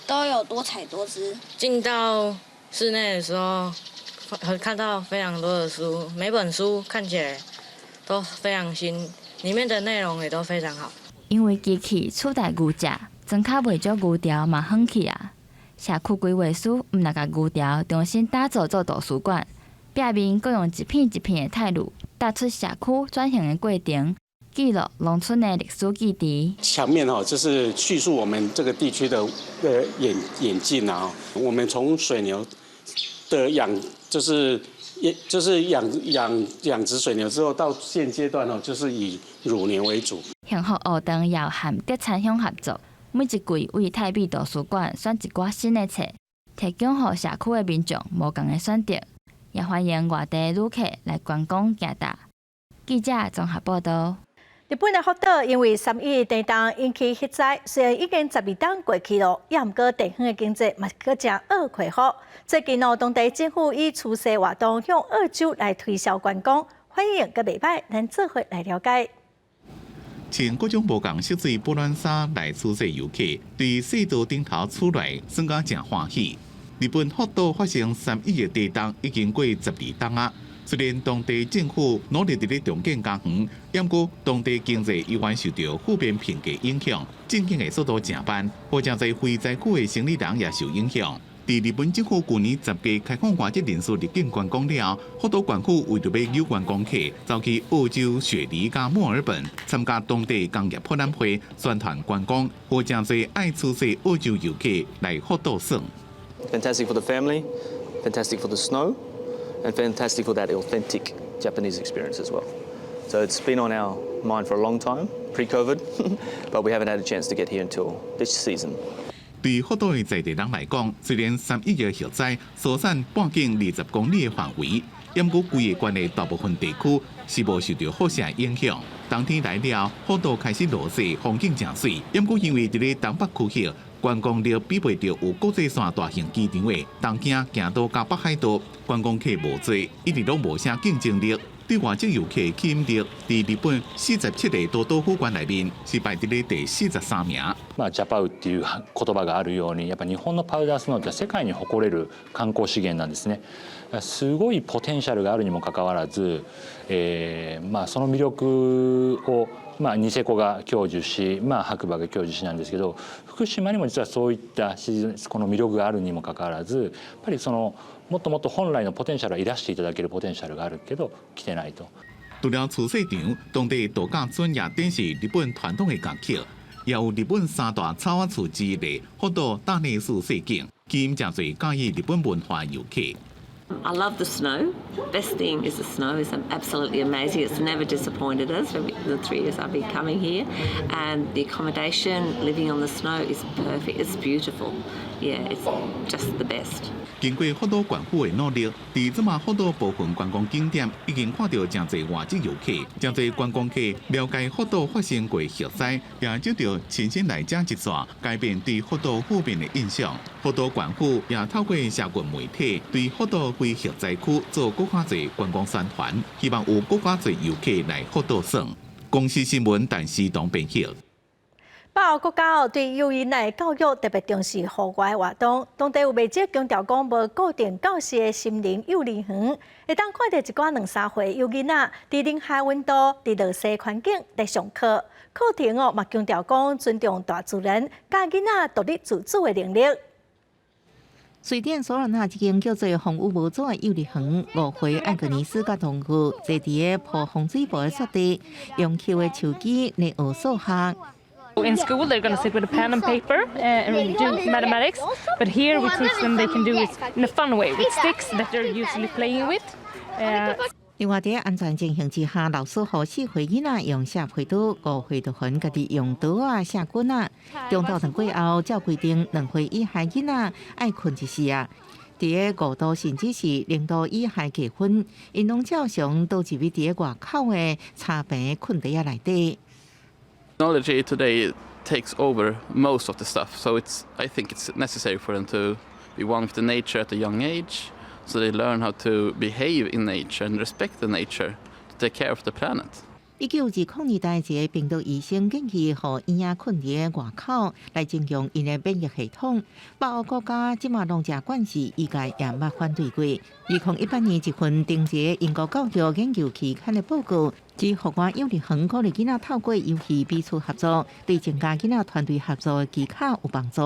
都有多彩多姿。进到室内的时候，看到非常多的书，每本书看起来都非常新，里面的内容也都非常好。因为机器取代牛只，庄脚袂少牛条嘛远去啊。社区规划师毋但甲牛条重新打造做图书馆，壁面佫用一片一片的泰鲁，踏出社区转型的过程，记录农村的历史记忆。墙面就是叙述我们这个地区的演进啊。我们从水牛的养殖水牛之后，到现阶段就是以乳牛为主。幸福学堂也和德产乡合作，每一季为泰美图书馆选一寡新的册，提供予社区的民众无同的选择，也欢迎外地旅客来观光行踏。记者综合报道。日本的福岛因为3.1地震引起核灾，虽然已经12天过去了，也毋过地方的经济嘛佫正恶恢复。最近当地政府以出世活动向澳洲来推销观光，欢迎佮袂歹，咱做伙来了解。穿各种无共色水保暖衫来出世游客，对赛道顶头出来，算甲正欢喜。日本福岛发生3.1地震已经过12天啊。虽然当地政府努力伫咧重建家园，不过当地经济依然受到负面评价影响，振兴的速度正慢，或真侪非灾区的生理人也受影响。在日本政府去年10月开放外籍人士入境观光了，福岛县府为着要诱观光客，走去澳洲、雪梨加墨尔本参加当地工业博览会，宣传观光，或真侪爱出世澳洲游客来福岛耍。Fantastic for the family, fantastic for the snow, and fantastic for that authentic Japanese experience as well. So it's been on our mind for a long time, pre-COVID, but we haven't had a chance to get here until this season. 对福岛的在地人来讲，虽然3.1核灾疏散半径20公里的范围，不过规个县的大部分地区是无受到辐射影响。冬天来了，福岛开始落雪，风景正水。不过因为伫咧东北区域，观光力比袂着有国际线大型机场的东京、京都加北海道，观光客无多，一直拢无啥竞争力。对外籍游客吸引力，在日本47个都道府县内面是排伫咧第43名。ジャパウっていう言葉があるように、やっぱ日本のパウダースノーって世界に誇れる観光資源なんですね。すごいポテンシャルがあるにもかかわらず、その魅力をニセコが享受し、白馬が享受しなんですけど、福島にも実はそういったこの魅力があるにもかかわらず、やっぱりそのもっともっと本来のポテンシャルはいらしていただけるポテンシャルがあるけど来てないと。除了出世场，当地度假村也展示日本传统的乐器，也有日本三大草瓦厝之一的福岛大内宿世景，吸引真侪介意日本文化游客。I love the snow. Best thing is the snow. It's absolutely amazing. It's never disappointed us for the 3 years I've been coming here. And the accommodation, living on the snow is perfect. It's beautiful. Yeah, it's just the best. 经过福岛县府的努力，在即马福岛部分观光景点已经看到真侪外籍游客，真侪观光客了解福岛发生过核灾，也接到亲身来者一撮，改变对福岛负面的印象。福岛县府也透过社群媒体对福岛非核灾区做更加侪观光宣传，希望有更加侪游客来福岛耍。公司新闻陈思东编辑。北欧国家对幼儿的教育特别重视户外活动，当地有媒体强调讲，无固定教师的心灵幼儿园，会当看到一寡2-3岁幼囡仔伫零下温度、伫热湿环境来上课。课程嘛强调讲尊重大自然，教囡仔独立自主的能力。瑞典索伦纳一间叫做风雨无阻的幼儿园，5岁爱格尼斯甲同学坐伫个铺风水布的雪地，用 Q 的手机来学数学。In school, they're going to sit with a pen and paper and do mathematics. But here, we teach them they can do it in a fun way with sticks that they're usually playing with. 另外，在安全情形之下，老师和4岁囡仔用写配图，5岁就分家己用刀啊、写棍啊。中道堂过后，照规定2岁以下囡仔爱困1时啊。伫个5度甚至是0度以下计分，因拢照常倒入去伫个外口的茶坪困地仔内底。Technology today takes over most of the stuff, so I think it's necessary for them to be one with the nature at a young age, so they learn how to behave in nature and respect the nature, to take care of the planet. 1920年代，一个病毒医生建议，互医院困伫外口来增强因的免疫系统。北欧国家即马拢食惯势，医界也捌反对过。2018年一份顶级英国教育研究期刊的报告，指互我幼儿园鼓励囡仔透过游戏彼此合作，对增加囡仔团队合作的技巧有帮助。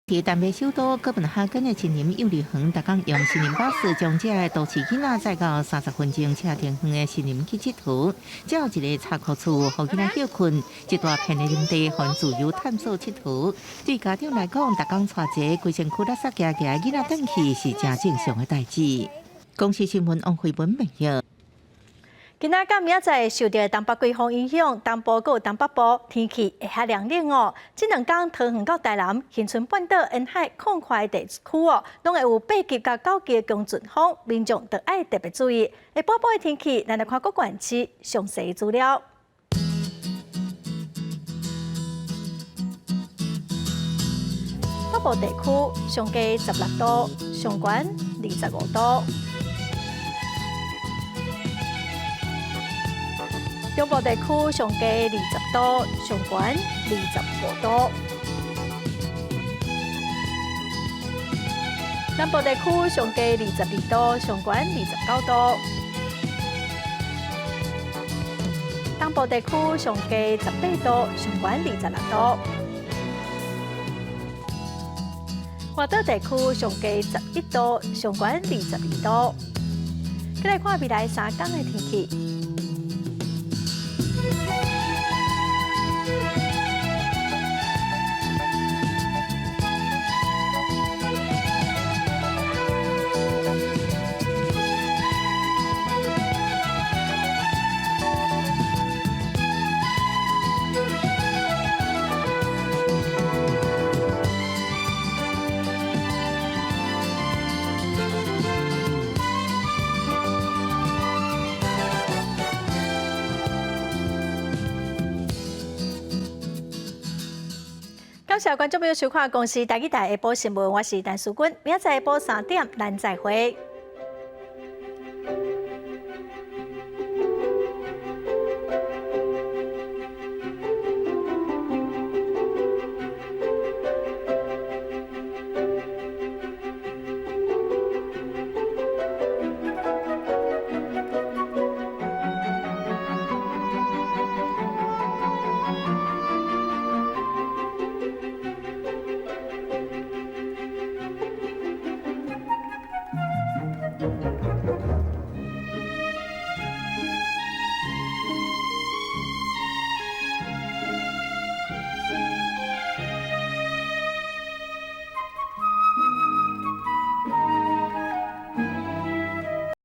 伫南美首都哥本哈根的森林幼儿园，逐工用森林巴士将这个都市囡仔载到30分钟车程远的森林去佚佗。还有一个插库厝，互囡仔休困，一大片的林地，互自由探索佚佗。对家长来讲，逐工带一个规身躯垃圾夹夹囡仔转去是真正常的代志。公司新闻王慧文报道。今仔甲明仔受到东北季风影响，东部佮东北部天气会较凉冷哦。这2天桃园到台南、恒春半岛沿海空旷地区哦，拢会有8级到9级的强阵风，民众特爱特别注意。下晡的天气，咱来看各县市详细资料。北部地区上低16度，上悬25度。中部地区上低20度，上悬25度；南部地区上低22度，上悬29度；东部地区上低18度，上悬26度；华岛地区上低11度，上悬22度。再来看未来3天的天气。感谢观众朋友收看《公视台语台下晡新闻》，我是陈淑君，明仔载下晡3点，咱再会。